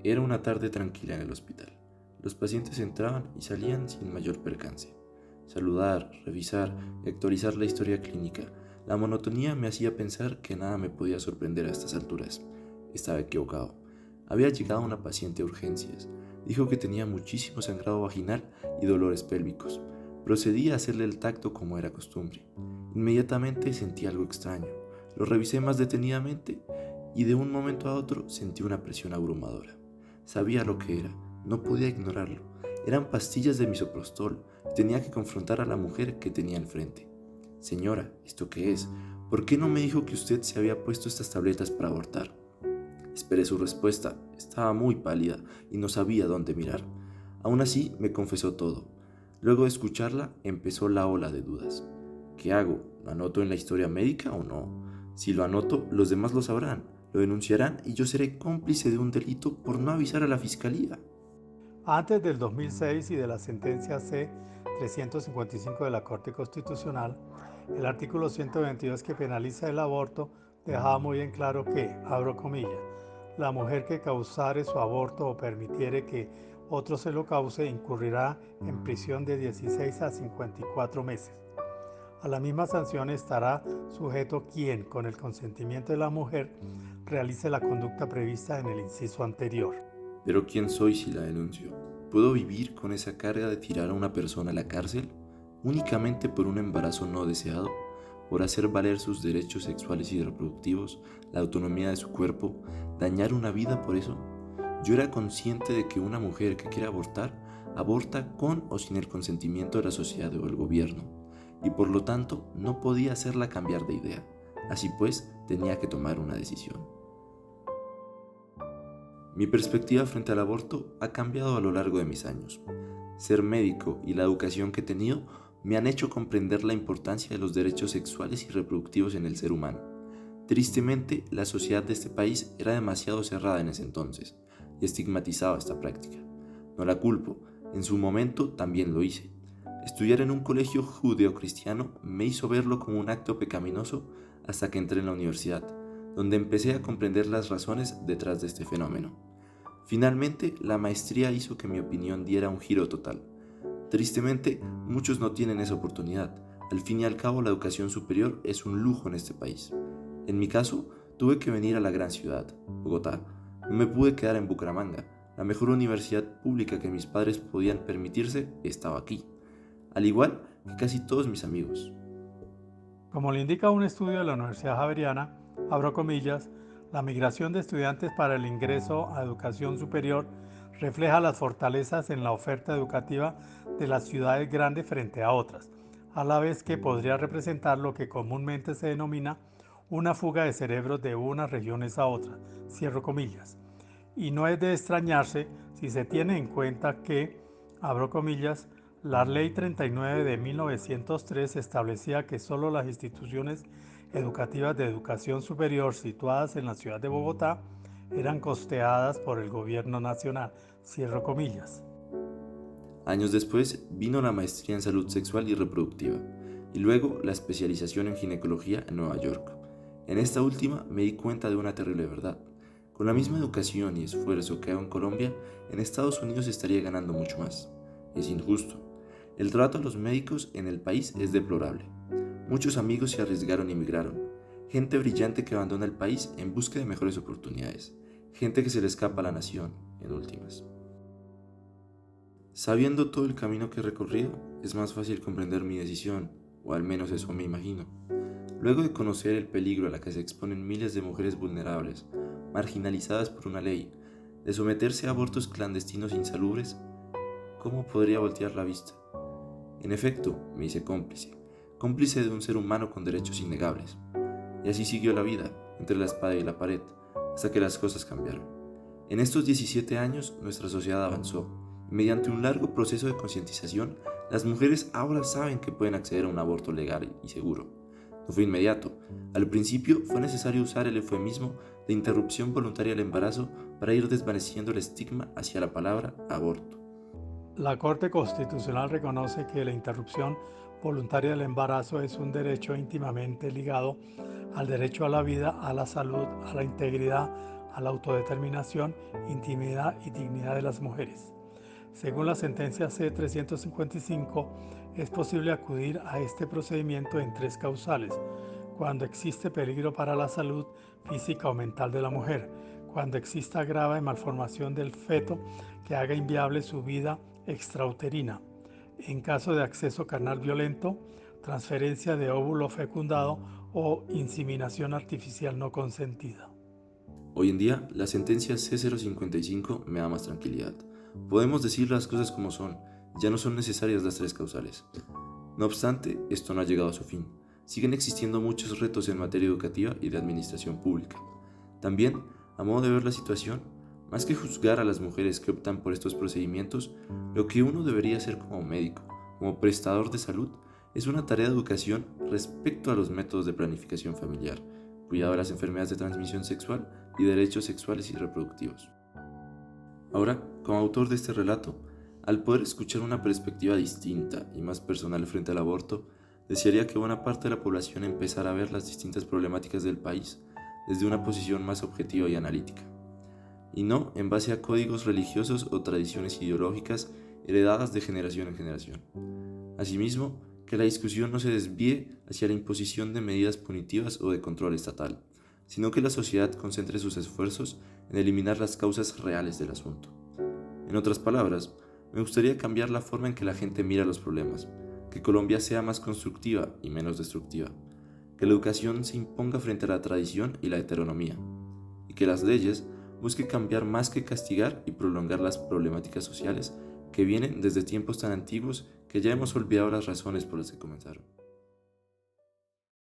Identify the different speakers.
Speaker 1: Era una tarde tranquila en el hospital. Los pacientes entraban y salían sin mayor percance. Saludar, revisar y actualizar la historia clínica. La monotonía me hacía pensar que nada me podía sorprender a estas alturas. Estaba equivocado. Había llegado una paciente a urgencias. Dijo que tenía muchísimo sangrado vaginal y dolores pélvicos. Procedí a hacerle el tacto como era costumbre. Inmediatamente sentí algo extraño. Lo revisé más detenidamente y de un momento a otro sentí una presión abrumadora. Sabía lo que era, no podía ignorarlo. Eran pastillas de misoprostol y tenía que confrontar a la mujer que tenía enfrente. Señora, ¿esto qué es? ¿Por qué no me dijo que usted se había puesto estas tabletas para abortar? Esperé su respuesta. Estaba muy pálida y no sabía dónde mirar. Aún así, me confesó todo. Luego de escucharla, empezó la ola de dudas. ¿Qué hago? ¿Lo anoto en la historia médica o no? Si lo anoto, los demás lo sabrán, lo denunciarán y yo seré cómplice de un delito por no avisar a la fiscalía.
Speaker 2: Antes del 2006 y de la sentencia C-355 de la Corte Constitucional, el artículo 122 que penaliza el aborto dejaba muy en claro que, abro comillas, la mujer que causare su aborto o permitiere que otro se lo cause incurrirá en prisión de 16 a 54 meses. A la misma sanción estará sujeto quien, con el consentimiento de la mujer, realice la conducta prevista en el inciso anterior.
Speaker 1: Pero ¿quién soy si la denuncio? ¿Puedo vivir con esa carga de tirar a una persona a la cárcel únicamente por un embarazo no deseado? ¿Por hacer valer sus derechos sexuales y reproductivos, la autonomía de su cuerpo, dañar una vida por eso? Yo era consciente de que una mujer que quiere abortar, aborta con o sin el consentimiento de la sociedad o el gobierno, y por lo tanto no podía hacerla cambiar de idea. Así pues, tenía que tomar una decisión. Mi perspectiva frente al aborto ha cambiado a lo largo de mis años. Ser médico y la educación que he tenido me han hecho comprender la importancia de los derechos sexuales y reproductivos en el ser humano. Tristemente, la sociedad de este país era demasiado cerrada en ese entonces y estigmatizaba esta práctica. No la culpo, en su momento también lo hice. Estudiar en un colegio judeocristiano me hizo verlo como un acto pecaminoso hasta que entré en la universidad, donde empecé a comprender las razones detrás de este fenómeno. Finalmente, la maestría hizo que mi opinión diera un giro total. Tristemente, muchos no tienen esa oportunidad. Al fin y al cabo, la educación superior es un lujo en este país. En mi caso, tuve que venir a la gran ciudad, Bogotá. No me pude quedar en Bucaramanga. La mejor universidad pública que mis padres podían permitirse estaba aquí, al igual que casi todos mis amigos.
Speaker 2: Como le indica un estudio de la Universidad Javeriana, abro comillas, la migración de estudiantes para el ingreso a educación superior refleja las fortalezas en la oferta educativa de las ciudades grandes frente a otras, a la vez que podría representar lo que comúnmente se denomina una fuga de cerebros de unas regiones a otras, cierro comillas. Y no es de extrañarse si se tiene en cuenta que, abro comillas, la Ley 39 de 1903 establecía que solo las instituciones educativas de educación superior situadas en la ciudad de Bogotá eran costeadas por el gobierno nacional, cierro comillas.
Speaker 1: Años después vino la maestría en salud sexual y reproductiva y luego la especialización en ginecología en Nueva York. En esta última me di cuenta de una terrible verdad. Con la misma educación y esfuerzo que hago en Colombia, en Estados Unidos estaría ganando mucho más. Es injusto. El trato a los médicos en el país es deplorable. Muchos amigos se arriesgaron y emigraron. Gente brillante que abandona el país en busca de mejores oportunidades. Gente que se le escapa a la nación, en últimas. Sabiendo todo el camino que he recorrido, es más fácil comprender mi decisión, o al menos eso me imagino. Luego de conocer el peligro a la que se exponen miles de mujeres vulnerables, marginalizadas por una ley, de someterse a abortos clandestinos insalubres, ¿cómo podría voltear la vista? En efecto, me hice cómplice, cómplice de un ser humano con derechos innegables. Y así siguió la vida, entre la espada y la pared, hasta que las cosas cambiaron. En estos 17 años, nuestra sociedad avanzó. Mediante un largo proceso de concientización, las mujeres ahora saben que pueden acceder a un aborto legal y seguro. No fue inmediato. Al principio fue necesario usar el eufemismo de interrupción voluntaria del embarazo para ir desvaneciendo el estigma hacia la palabra aborto.
Speaker 2: La Corte Constitucional reconoce que la interrupción voluntaria del embarazo es un derecho íntimamente ligado al derecho a la vida, a la salud, a la integridad, a la autodeterminación, intimidad y dignidad de las mujeres. Según la sentencia C-355, es posible acudir a este procedimiento en 3 causales: cuando existe peligro para la salud física o mental de la mujer, cuando exista grave malformación del feto que haga inviable su vida extrauterina, en caso de acceso carnal violento, transferencia de óvulo fecundado o inseminación artificial no consentida.
Speaker 1: Hoy en día, la sentencia C055 me da más tranquilidad. Podemos decir las cosas como son, ya no son necesarias las 3 causales. No obstante, esto no ha llegado a su fin. Siguen existiendo muchos retos en materia educativa y de administración pública. También, a modo de ver la situación, más que juzgar a las mujeres que optan por estos procedimientos, lo que uno debería hacer como médico, como prestador de salud, es una tarea de educación respecto a los métodos de planificación familiar, cuidado de las enfermedades de transmisión sexual y derechos sexuales y reproductivos. Ahora, como autor de este relato, al poder escuchar una perspectiva distinta y más personal frente al aborto, desearía que buena parte de la población empezara a ver las distintas problemáticas del país desde una posición más objetiva y analítica, y no en base a códigos religiosos o tradiciones ideológicas heredadas de generación en generación. Asimismo, que la discusión no se desvíe hacia la imposición de medidas punitivas o de control estatal, sino que la sociedad concentre sus esfuerzos en eliminar las causas reales del asunto. En otras palabras, me gustaría cambiar la forma en que la gente mira los problemas, que Colombia sea más constructiva y menos destructiva, que la educación se imponga frente a la tradición y la heteronomía, y que las leyes busquen cambiar más que castigar y prolongar las problemáticas sociales que vienen desde tiempos tan antiguos que ya hemos olvidado las razones por las que comenzaron.